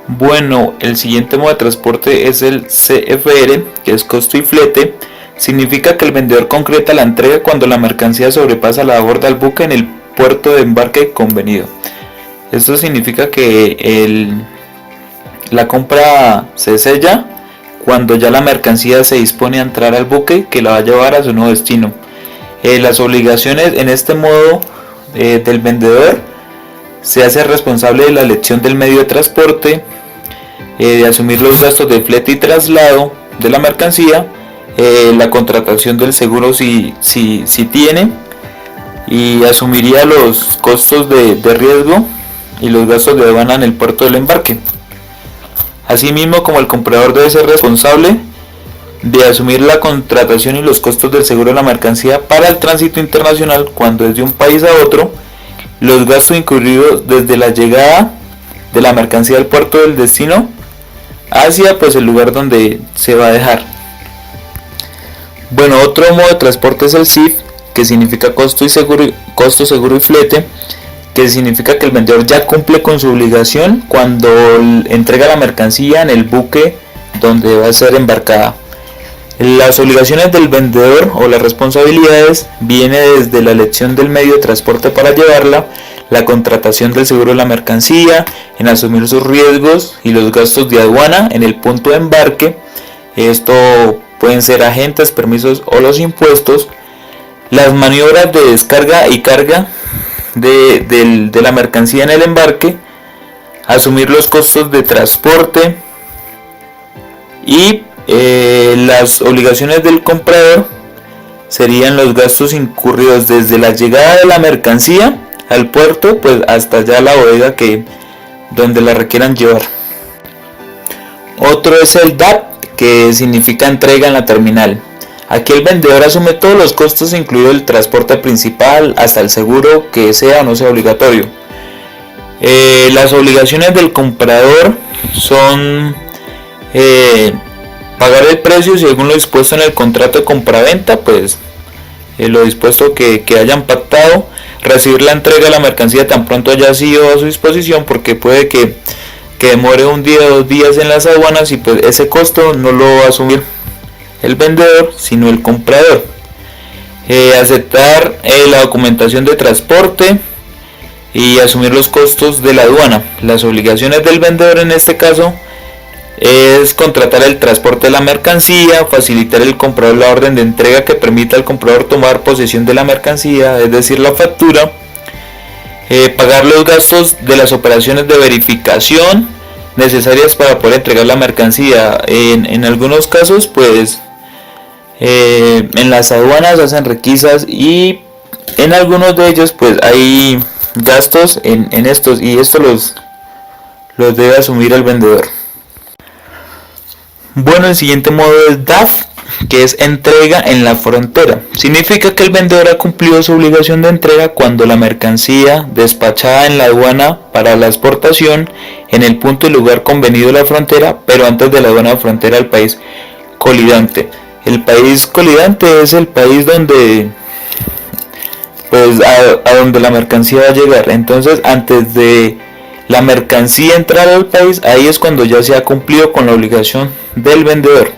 Bueno, el siguiente modo de transporte es el CFR, que es costo y flete. Significa que el vendedor concreta la entrega cuando la mercancía sobrepasa la borda del buque en el puerto de embarque convenido. Esto significa que la compra se sella cuando ya la mercancía se dispone a entrar al buque que la va a llevar a su nuevo destino. Las obligaciones en este modo del vendedor: se hace responsable de la elección del medio de transporte, de asumir los gastos de flete y traslado de la mercancía, la contratación del seguro si tiene, y asumiría los costos de riesgo y los gastos de aduana en el puerto del embarque. Asimismo, como el comprador debe ser responsable de asumir la contratación y los costos del seguro de la mercancía para el tránsito internacional cuando es de un país a otro, los gastos incurridos desde la llegada de la mercancía al puerto del destino hacia el lugar donde se va a dejar. Bueno, otro modo de transporte es el CIF, que significa costo, seguro y flete, que significa que el vendedor ya cumple con su obligación cuando entrega la mercancía en el buque donde va a ser embarcada. Las obligaciones del vendedor o las responsabilidades vienen desde la elección del medio de transporte para llevarla, la contratación del seguro de la mercancía, en asumir sus riesgos y los gastos de aduana en el punto de embarque. Esto pueden ser agentes, permisos o los impuestos, las maniobras de descarga y carga de la mercancía en el embarque, asumir los costos de transporte y las obligaciones del comprador serían los gastos incurridos desde la llegada de la mercancía al puerto hasta ya la bodega donde la requieran llevar. Otro es el DAP, que significa entrega en la terminal. Aquí el vendedor asume todos los costos, incluido el transporte principal hasta el seguro, que sea o no sea obligatorio. Las obligaciones del comprador son pagar el precio según lo dispuesto en el contrato de compraventa, lo dispuesto que hayan pactado, recibir la entrega de la mercancía tan pronto haya sido a su disposición, porque puede que demore un día o 2 días en las aduanas y ese costo no lo va a asumir el vendedor sino el comprador. Aceptar la documentación de transporte y asumir los costos de la aduana. Las obligaciones del vendedor en este caso es contratar el transporte de la mercancía, facilitar al comprador la orden de entrega que permita al comprador tomar posesión de la mercancía, es decir, la factura, pagar los gastos de las operaciones de verificación necesarias para poder entregar la mercancía. En algunos casos en las aduanas hacen requisas y en algunos de ellos hay gastos en estos, y esto los debe asumir el vendedor. Bueno, el siguiente modo es DAF, que es entrega en la frontera. Significa que el vendedor ha cumplido su obligación de entrega cuando la mercancía despachada en la aduana para la exportación en el punto y lugar convenido de la frontera, pero antes de la aduana de frontera al país colidante. El país colidante es el país donde a donde la mercancía va a llegar. Entonces, antes de la mercancía entrar al país, ahí es cuando ya se ha cumplido con la obligación del vendedor.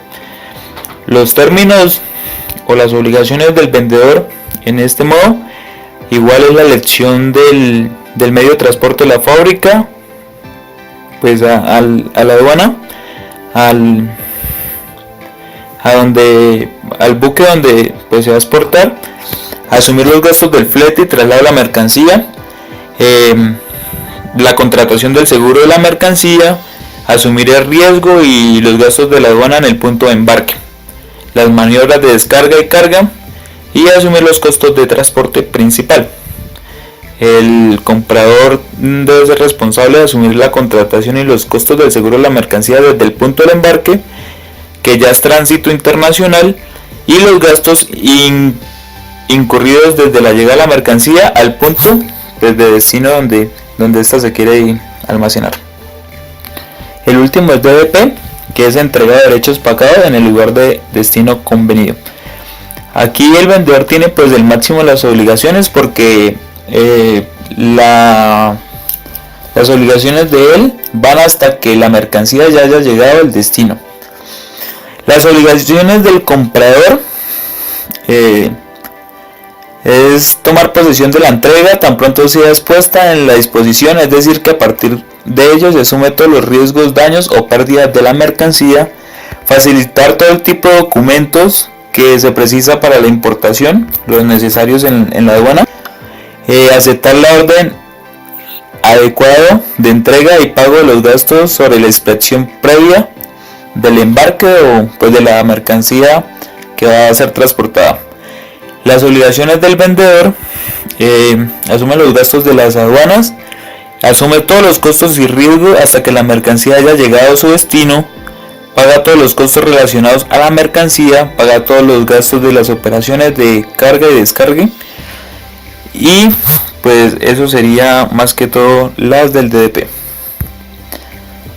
Los términos o las obligaciones del vendedor en este modo: igual es la elección del medio de transporte de la fábrica a la aduana, al buque donde se va a exportar, asumir los gastos del flete y traslado de la mercancía, la contratación del seguro de la mercancía, asumir el riesgo y los gastos de la aduana en el punto de embarque, las maniobras de descarga y carga, y asumir los costos de transporte principal. El comprador debe ser responsable de asumir la contratación y los costos del seguro de la mercancía desde el punto del embarque, que ya es tránsito internacional, y los gastos incurridos desde la llegada de la mercancía al punto de destino donde ésta se quiere almacenar. El último es DDP, que es entrega de derechos pagados en el lugar de destino convenido. Aquí el vendedor tiene el máximo de las obligaciones, porque la Las obligaciones de él van hasta que la mercancía ya haya llegado al destino. Las obligaciones del comprador es tomar posesión de la entrega tan pronto sea expuesta en la disposición, es decir que a partir de ello se asume todos los riesgos, daños o pérdidas de la mercancía, facilitar todo el tipo de documentos que se precisa para la importación, los necesarios en la aduana, aceptar la orden adecuado de entrega y pago de los gastos sobre la inspección previa del embarque o pues de la mercancía que va a ser transportada. Las obligaciones del vendedor: asume los gastos de las aduanas, asume todos los costos y riesgos hasta que la mercancía haya llegado a su destino, paga todos los costos relacionados a la mercancía, paga todos los gastos de las operaciones de carga y descargue, y pues eso sería más que todo las del DDP.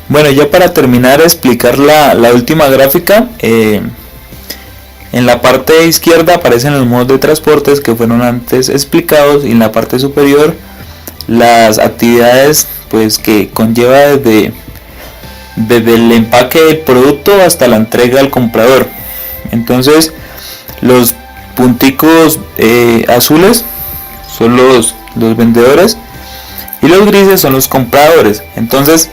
Bueno, ya para terminar de explicar la última gráfica, en la parte izquierda aparecen los modos de transportes que fueron antes explicados, y en la parte superior las actividades pues que conlleva desde el empaque del producto hasta la entrega al comprador. Entonces los punticos azules son los vendedores y los grises son los compradores. Entonces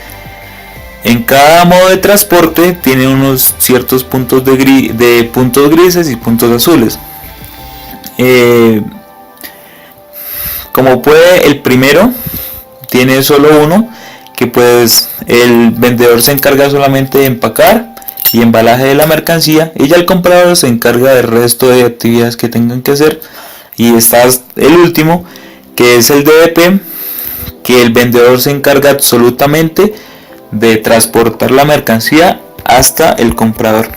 en cada modo de transporte tiene unos ciertos puntos de puntos grises y puntos azules. Como puede, el primero tiene solo uno, que pues el vendedor se encarga solamente de empacar y embalaje de la mercancía, y ya el comprador se encarga del resto de actividades que tengan que hacer. Y está el último, que es el DDP, que el vendedor se encarga absolutamente de transportar la mercancía hasta el comprador.